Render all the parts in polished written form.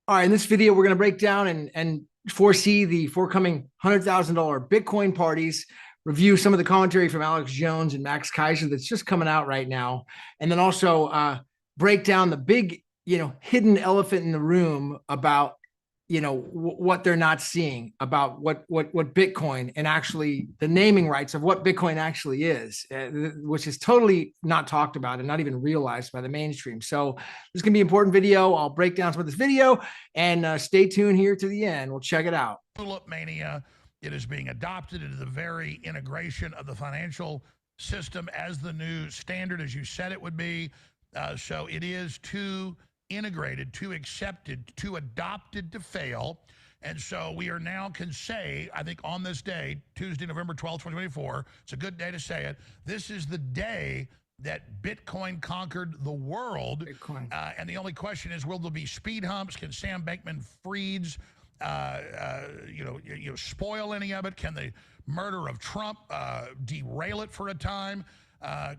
All right, in this video, we're going to break down and foresee the forthcoming $100,000 Bitcoin parties, review some of the commentary from Alex Jones and Max Keiser that's just coming out right now, and then also break down the big, hidden elephant in the room about what they're not seeing about what Bitcoin and actually the naming rights of what Bitcoin actually is, which is totally not talked about and not even realized by the mainstream. So this is going to be an important video. I'll break down some of this video and stay tuned here to the end. We'll check it out. Tulip Mania. It is being adopted into the very integration of the financial system as the new standard, as you said it would be. So it is too integrated, too accepted, too adopted to fail. And so we are now can say, I think on this day, Tuesday, November 12th, 2024, it's a good day to say it. This is the day that Bitcoin conquered the world. And the only question is, will there be speed humps? Can Sam Bankman-Fried's spoil any of it? Can the murder of Trump derail it for a time?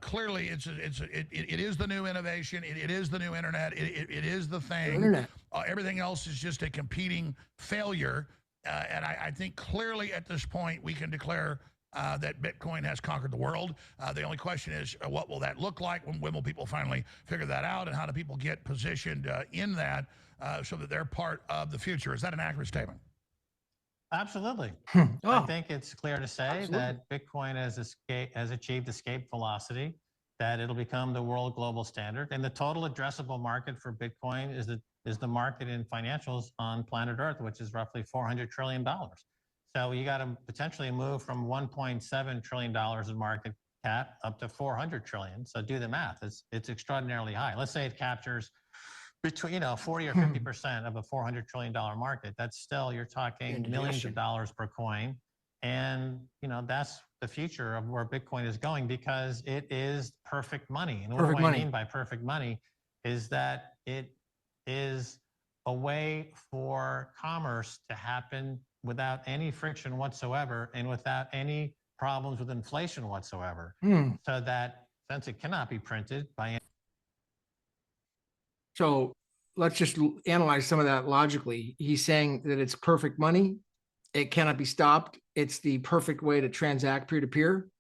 Clearly, it is the new innovation. It is the new internet. It is the thing. Everything else is just a competing failure. And I think clearly at this point we can declare that Bitcoin has conquered the world. The only question is, what will that look like? When will people finally figure that out? And how do people get positioned in that so that they're part of the future? Is that an accurate statement? Absolutely. Oh. I think it's clear to say that Bitcoin has achieved escape velocity, that it'll become the world global standard, and the total addressable market for Bitcoin is the market in financials on planet Earth, which is roughly $400 trillion. So you got to potentially move from $1.7 trillion in market cap up to 400 trillion. So do the math. It's extraordinarily high. Let's say it captures between 40 or 50% of a $400 trillion market. That's still, you're talking millions of dollars per coin. And that's the future of where Bitcoin is going, because it is perfect money. And what do I mean by perfect money is that it is a way for commerce to happen without any friction whatsoever and without any problems with inflation whatsoever. So that since it cannot be printed by any. So let's just analyze some of that logically. He's saying that it's perfect money. It cannot be stopped. It's the perfect way to transact peer-to-peer.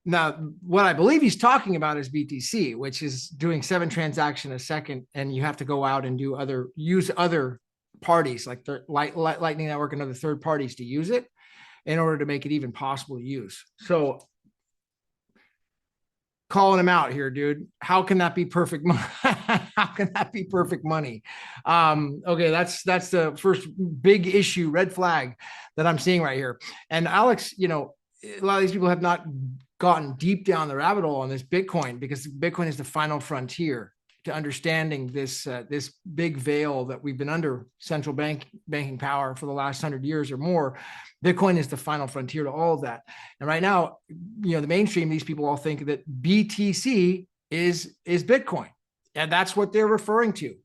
Now what I believe he's talking about is BTC, which is doing 7 transactions a second, and you have to go out and use other parties like the Lightning Network and other third parties to use it in order to make it even possible to use. So calling him out here, dude. How can that be perfect money? How can that be perfect money? Okay, that's the first big issue, red flag that I'm seeing right here. And Alex, a lot of these people have not gotten deep down the rabbit hole on this Bitcoin, because Bitcoin is the final frontier to understanding this big veil that we've been under central banking power for the last 100 years or more. Bitcoin is the final frontier to all of that. And right now, the mainstream, these people all think that BTC is Bitcoin. And that's what they're referring to.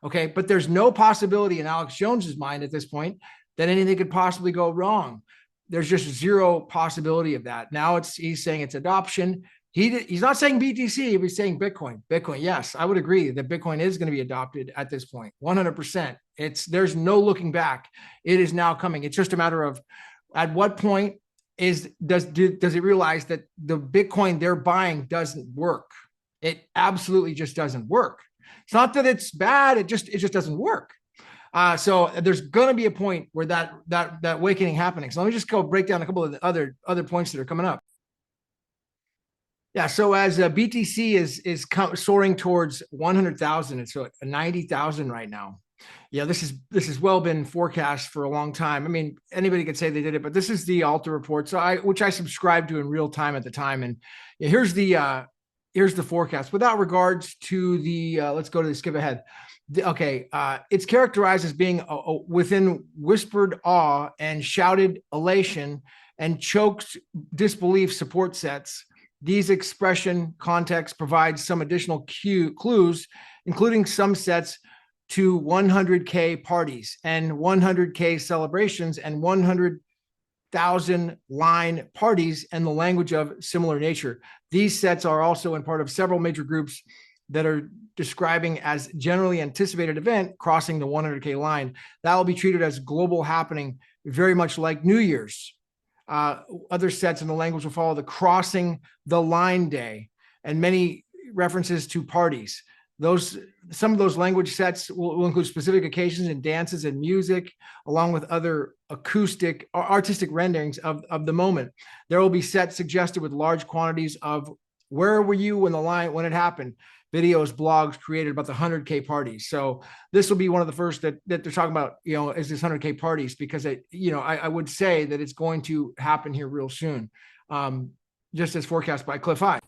Okay. But there's no possibility in Alex Jones's mind at this point that anything could possibly go wrong. There's just zero possibility of that. Now he's saying it's adoption. He's not saying BTC, he's saying Bitcoin. Bitcoin, yes, I would agree that Bitcoin is going to be adopted at this point, 100%. There's no looking back. It is now coming. It's just a matter of at what point does it realize that the Bitcoin they're buying doesn't work? It absolutely just doesn't work. It's not that it's bad. It just doesn't work. So there's going to be a point where that awakening happening. So let me just go break down a couple of the other points that are coming up. Yeah, so as BTC is soaring towards 100,000, it's at 90,000 right now. Yeah, this has well been forecast for a long time. I mean, anybody could say they did it, but this is the Alta report, which I subscribed to in real time at the time. And here's the forecast. Without regards to the, let's go to the skip ahead. It's characterized as being within whispered awe and shouted elation and choked disbelief support sets. These expression contexts provide some additional clues, including some sets to 100K parties and 100K celebrations and 100,000 line parties and the language of similar nature. These sets are also in part of several major groups that are describing as generally anticipated event crossing the 100K line. That will be treated as global happening, very much like New Year's. Other sets in the language will follow the crossing the line day, and many references to parties. Some of those language sets will include specific occasions and dances and music, along with other acoustic or artistic renderings of the moment. There will be sets suggested with large quantities of where were you when it happened, videos, blogs created about the 100K parties. So this will be one of the first that they're talking about, is this 100K parties, because I would say that it's going to happen here real soon, just as forecast by Cliff High.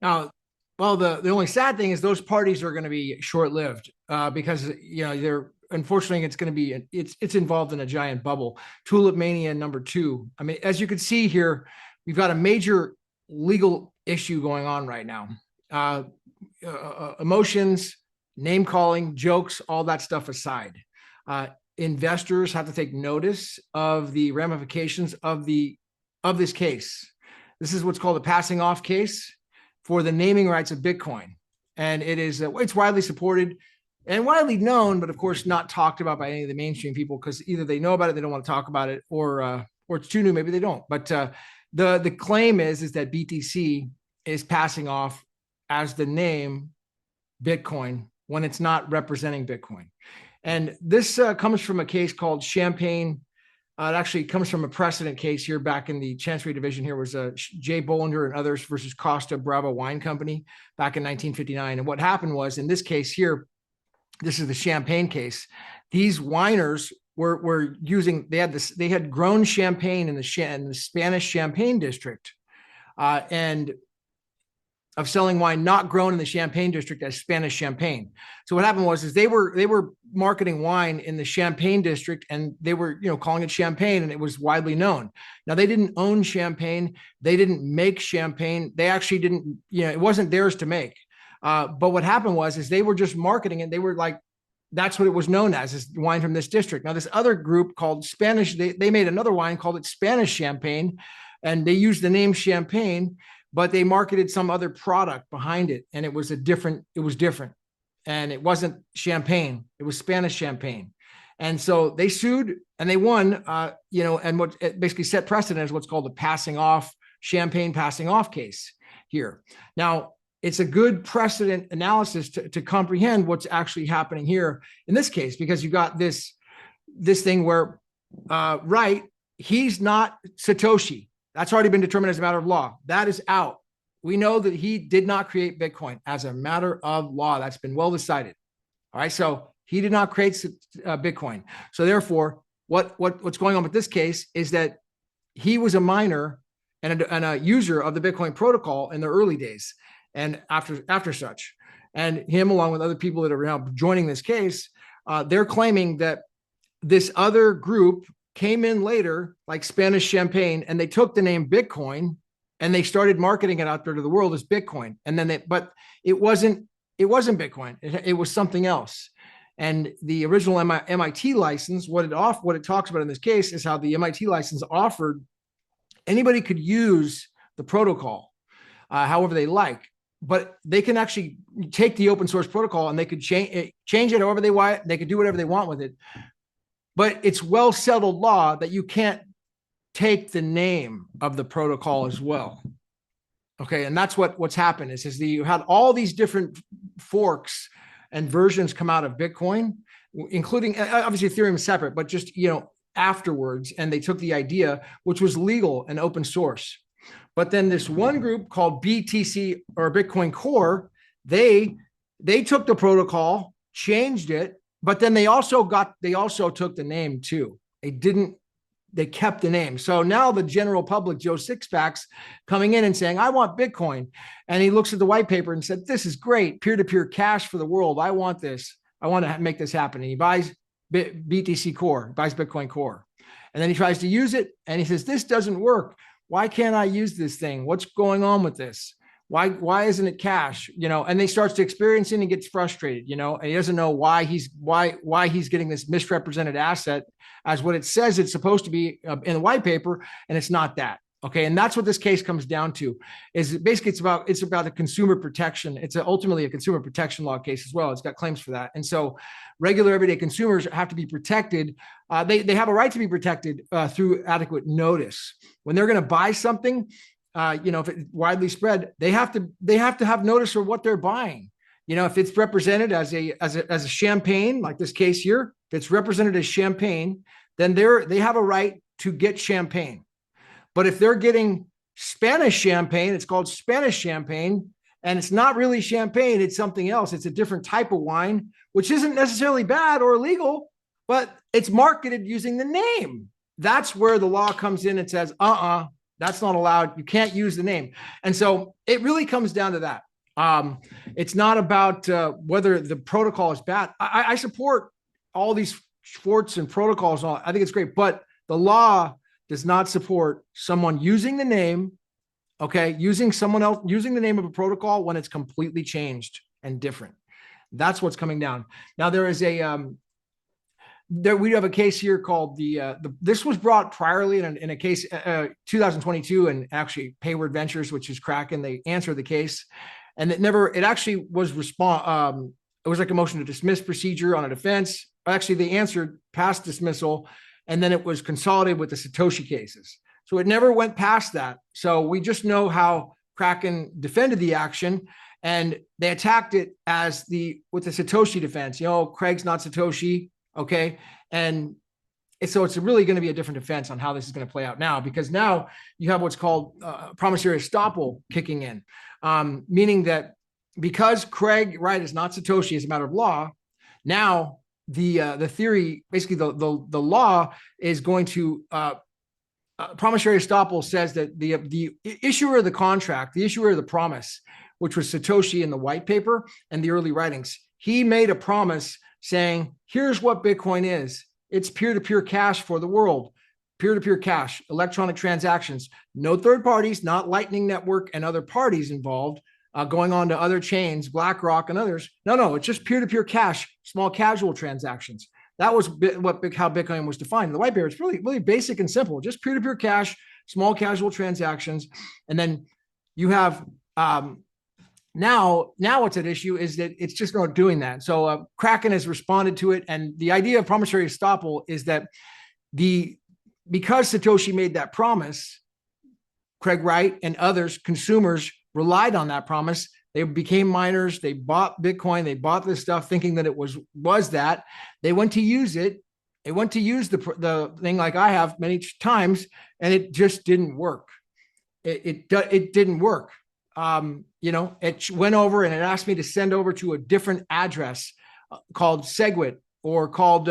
Now, well, the only sad thing is those parties are going to be short-lived because they're unfortunately it's going to be it's involved in a giant bubble. Tulip Mania #2. I mean, as you can see here, we've got a major legal issue going on right now. Emotions, name calling, jokes, all that stuff aside. Investors have to take notice of the ramifications of this case. This is what's called a passing off case for the naming rights of Bitcoin. And it's widely supported and widely known, but of course not talked about by any of the mainstream people, because either they know about it, they don't want to talk about it, or it's too new, maybe they don't. But the claim is that BTC is passing off as the name Bitcoin when it's not representing Bitcoin. And this comes from a case called Champagne. It actually comes from a precedent case here back in the Chancery Division. Here was Jay Bollinger and others versus Costa Brava Wine Company back in 1959. And what happened was, in this case here, this is the Champagne case. These winers were using, they had grown champagne in the Spanish Champagne district, and of selling wine not grown in the Champagne district as Spanish champagne. So what happened was they were marketing wine in the Champagne district, and they were calling it champagne, and it was widely known. Now, they didn't own champagne, they didn't make champagne, they actually didn't, it wasn't theirs to make. But what happened was they were just marketing it. They were like, that's what it was known as, is wine from this district. Now, this other group called Spanish, they made another wine called it Spanish Champagne, and they used the name champagne, but they marketed some other product behind it, and it was different, and it wasn't champagne, it was Spanish champagne. And so they sued and they won, and what it basically set precedent is what's called the passing off case here. Now, it's a good precedent analysis to comprehend what's actually happening here in this case, because you got this thing where, he's not Satoshi. That's already been determined as a matter of law. That is out. We know that he did not create Bitcoin as a matter of law. That's been well decided. All right. So he did not create Bitcoin. So therefore, what's going on with this case is that he was a miner and a user of the Bitcoin protocol in the early days and after such. And him, along with other people that are now joining this case, they're claiming that this other group came in later, like Spanish Champagne, and they took the name Bitcoin and they started marketing it out there to the world as Bitcoin. And then but it wasn't Bitcoin. It was something else. And the original MIT license, what it talks about in this case is how the MIT license offered anybody could use the protocol however they like, but they can actually take the open source protocol and they could change it however they want. They could do whatever they want with it. But it's well settled law that you can't take the name of the protocol as well. Okay, and that's what's happened is you had all these different forks and versions come out of Bitcoin, including obviously Ethereum is separate, but just afterwards, and they took the idea, which was legal and open source. But then this one group called BTC or Bitcoin Core, they took the protocol, changed it, but then they also took the name too. They kept the name. So now the general public, Joe Sixpacks, coming in and saying, I want Bitcoin. And he looks at the white paper and said, this is great, peer-to-peer cash for the world. I want this. I want to make this happen. And he buys BTC Core, buys Bitcoin Core. And then he tries to use it and he says, this doesn't work. Why can't I use this thing? What's going on with this? Why isn't it cash? And he starts to experience it and gets frustrated, and he doesn't know why he's getting this misrepresented asset as what it says it's supposed to be in the white paper, and it's not that. Okay. And that's what this case comes down to, is basically it's about the consumer protection. It's ultimately a consumer protection law case as well. It's got claims for that. And so regular everyday consumers have to be protected. They have a right to be protected through adequate notice. When they're going to buy something, if it's widely spread, they have to have notice of what they're buying. If it's represented as a champagne, like this case here, if it's represented as champagne, then they have a right to get champagne. But if they're getting Spanish champagne, it's called Spanish champagne, and it's not really champagne, it's something else. It's a different type of wine, which isn't necessarily bad or illegal, but it's marketed using the name. That's where the law comes in and says, that's not allowed. You can't use the name. And so it really comes down to that. It's not about whether the protocol is bad. I support all these sports and protocols. I think it's great, but the law does not support someone using the name, using the name of a protocol when it's completely changed and different. That's what's coming down. Now there is we have a case here called this was brought priorly in a case 2022, and actually Hayward Ventures, which is Kraken, they answered the case, and it actually was it was like a motion to dismiss procedure on a defense. Actually, they answered past dismissal, and then it was consolidated with the Satoshi cases. So it never went past that. So we just know how Kraken defended the action, and they attacked it with the Satoshi defense. Craig's not Satoshi, okay? And so it's really going to be a different defense on how this is going to play out now, because now you have what's called Promissory Estoppel kicking in, meaning that because Craig Wright is not Satoshi as a matter of law, now the theory, basically the law is going to Promissory Estoppel says that the issuer of the contract, the issuer of the promise, which was Satoshi in the white paper and the early writings, he made a promise saying, here's what Bitcoin is. It's peer-to-peer cash for the world. Peer-to-peer cash, electronic transactions, no third parties, not Lightning Network and other parties involved, going on to other chains, BlackRock and others. No, it's just peer-to-peer cash, small casual transactions. That was how Bitcoin was defined. In the white paper, it's really, really basic and simple, just peer-to-peer cash, small casual transactions. And then you have, now what's at issue is that it's just not doing that. So Kraken has responded to it. And the idea of Promissory Estoppel is that because Satoshi made that promise, Craig Wright and others, consumers, relied on that promise. They became miners. They bought Bitcoin. They bought this stuff thinking that it was that. They went to use it. They went to use the thing like I have many times, and it just didn't work. It didn't work. It went over and it asked me to send over to a different address called SegWit or called,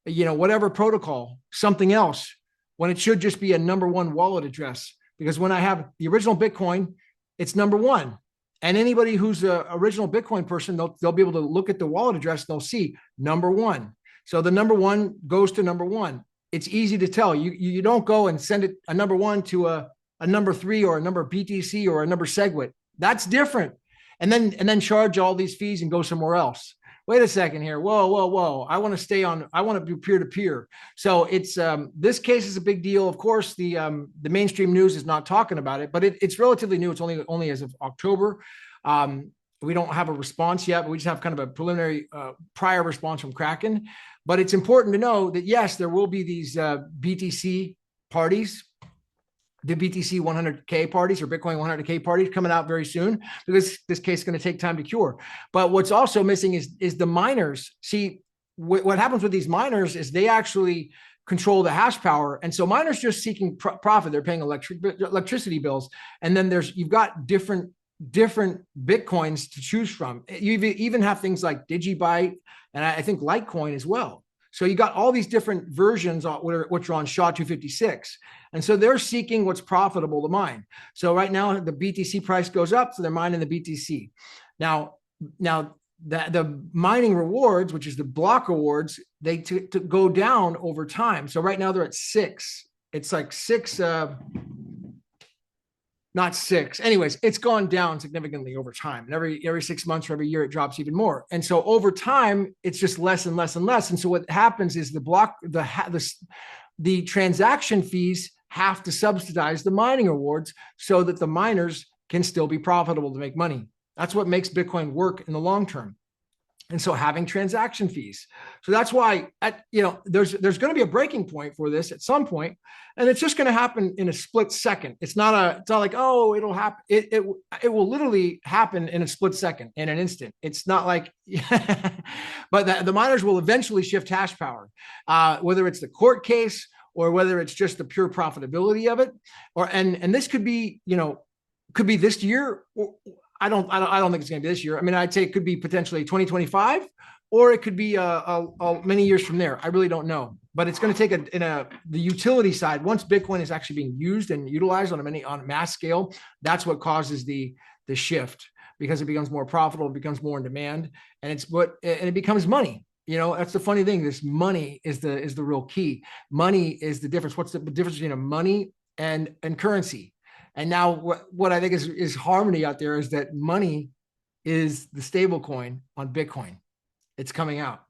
whatever protocol, something else, when it should just be a number one wallet address. Because when I have the original Bitcoin, it's number one. And anybody who's an original Bitcoin person, they'll be able to look at the wallet address and they'll see number one. So the number one goes to number one. It's easy to tell. You don't go and send it a number one to a number three or a number BTC or a number SegWit. That's different. And then charge all these fees and go somewhere else. Wait a second here. Whoa. I want to do peer-to-peer. So it's, this case is a big deal. Of course, the mainstream news is not talking about it, but it's relatively new. It's only as of October. We don't have a response yet, but we just have kind of a preliminary prior response from Kraken. But it's important to know that, yes, there will be these BTC parties, the BTC 100K parties or Bitcoin 100K parties coming out very soon, because this case is going to take time to cure. But what's also missing is the miners. See, what happens with these miners is they actually control the hash power. And so miners just seeking profit. They're paying electricity bills. And then you've got different Bitcoins to choose from. You even have things like Digibyte and I think Litecoin as well. So you got all these different versions which are on SHA-256. And so they're seeking what's profitable to mine. So right now the BTC price goes up, so they're mining the BTC. Now the mining rewards, which is the block rewards, they go down over time. So right now they're at 6. It's like 6, not 6. Anyways, it's gone down significantly over time. And every 6 months or every year, it drops even more. And so over time, it's just less and less and less. And so what happens is the transaction fees have to subsidize the mining rewards so that the miners can still be profitable to make money. That's what makes Bitcoin work in the long term. And so having transaction fees. So that's why, there's going to be a breaking point for this at some point, and it's just going to happen in a split second. It's not like, oh, it'll happen. It will literally happen in a split second, in an instant. It's not like, but the miners will eventually shift hash power, whether it's the court case or whether it's just the pure profitability of it, and this could be, could be this year. I don't think it's going to be this year. I mean, I'd say it could be potentially 2025, or it could be many years from there. I really don't know, but it's going to take the utility side. Once Bitcoin is actually being used and utilized on a mass scale, that's what causes the shift, because it becomes more profitable, it becomes more in demand, and it becomes money. That's the funny thing. This money is the real key. Money is the difference. What's the difference between money and currency? And now what I think is harmony out there is that money is the stable coin on Bitcoin. It's coming out.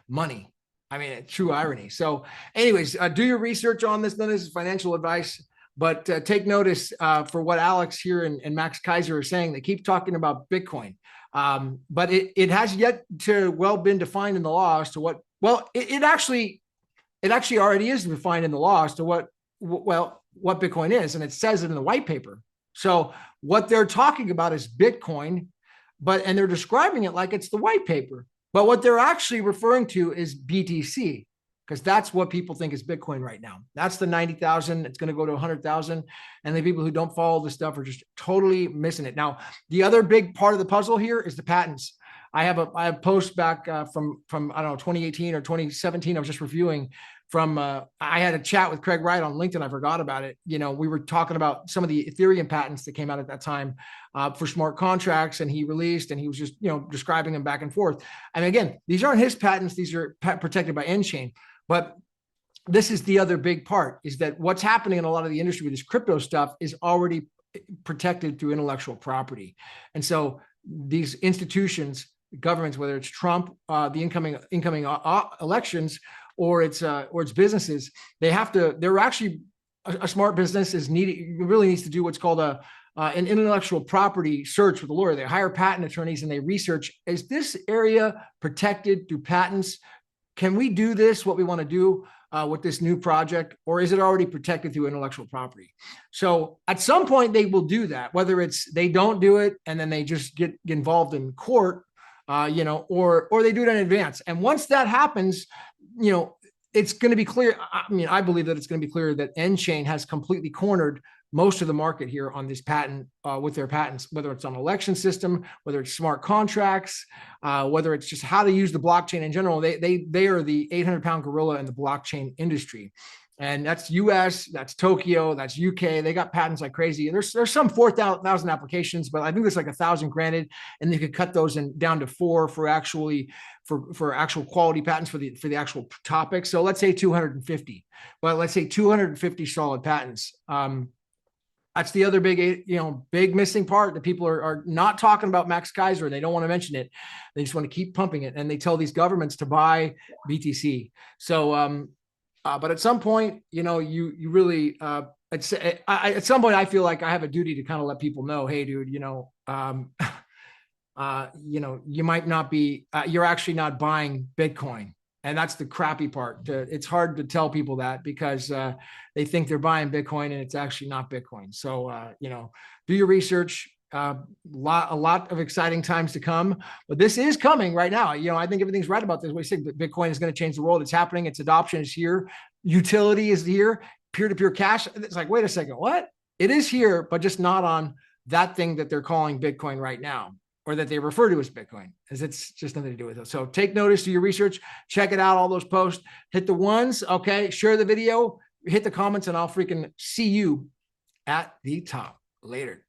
Money. I mean, true irony. So anyways, do your research on this. None of this is financial advice, but take notice for what Alex here and Max Keiser are saying. They keep talking about Bitcoin, but it has yet to been defined in the law as to what, it actually already is defined in the law as to what Bitcoin is, and it says it in the white paper. So what they're talking about is Bitcoin, and they're describing it like it's the white paper. But what they're actually referring to is BTC, because that's what people think is Bitcoin right now. That's the 90,000. It's going to go to 100,000. And the people who don't follow this stuff are just totally missing it. Now, the other big part of the puzzle here is the patents. I have a post back from I don't know, 2018 or 2017. I was just reviewing I had a chat with Craig Wright on LinkedIn. I forgot about it. We were talking about some of the Ethereum patents that came out at that time for smart contracts, and he released, and he was just, describing them back and forth. And again, these aren't his patents. These are protected by nChain. But this is the other big part, is that what's happening in a lot of the industry with this crypto stuff is already protected through intellectual property. And so these institutions, governments, whether it's Trump, the incoming elections, or it's businesses, they're actually a smart business really needs to do what's called an intellectual property search with a lawyer. They hire patent attorneys and they research, is this area protected through patents? Can we do this, what we want to do with this new project, or is it already protected through intellectual property? So at some point they will do that, whether it's they don't do it and then they just get involved in court, or they do it in advance. And once that happens, it's going to be clear. I mean, I believe that it's going to be clear that nChain has completely cornered most of the market here on this patent, with their patents, whether it's on election system, whether it's smart contracts, whether it's just how to use the blockchain in general. They are the 800-pound gorilla in the blockchain industry. And that's US, that's Tokyo, that's UK. They got patents like crazy. There's some 4,000 applications, but I think there's like 1,000 granted, and they could cut those down to 4 for actual quality patents for the actual topic. So let's say 250, but let's say 250 solid patents. That's the other big missing part that people are not talking about. Max Keiser, they don't want to mention it. They just want to keep pumping it, and they tell these governments to buy BTC. So, but at some point, you really, at some point, I feel like I have a duty to kind of let people know, hey, dude, you might not be, you're actually not buying Bitcoin. And that's the crappy part. It's hard to tell people that because they think they're buying Bitcoin and it's actually not Bitcoin. So, do your research. A lot of exciting times to come, but this is coming right now. I think everything's right about this. We say Bitcoin is going to change the world. It's happening. Its adoption is here. Utility is here. Peer-to-peer cash. It's like, wait a second, what? It is here, but just not on that thing that they're calling Bitcoin right now, or that they refer to as Bitcoin, as it's just nothing to do with it. So take notice, do your research, check it out, all those posts, hit the ones, okay, share the video, hit the comments, and I'll freaking see you at the top. Later.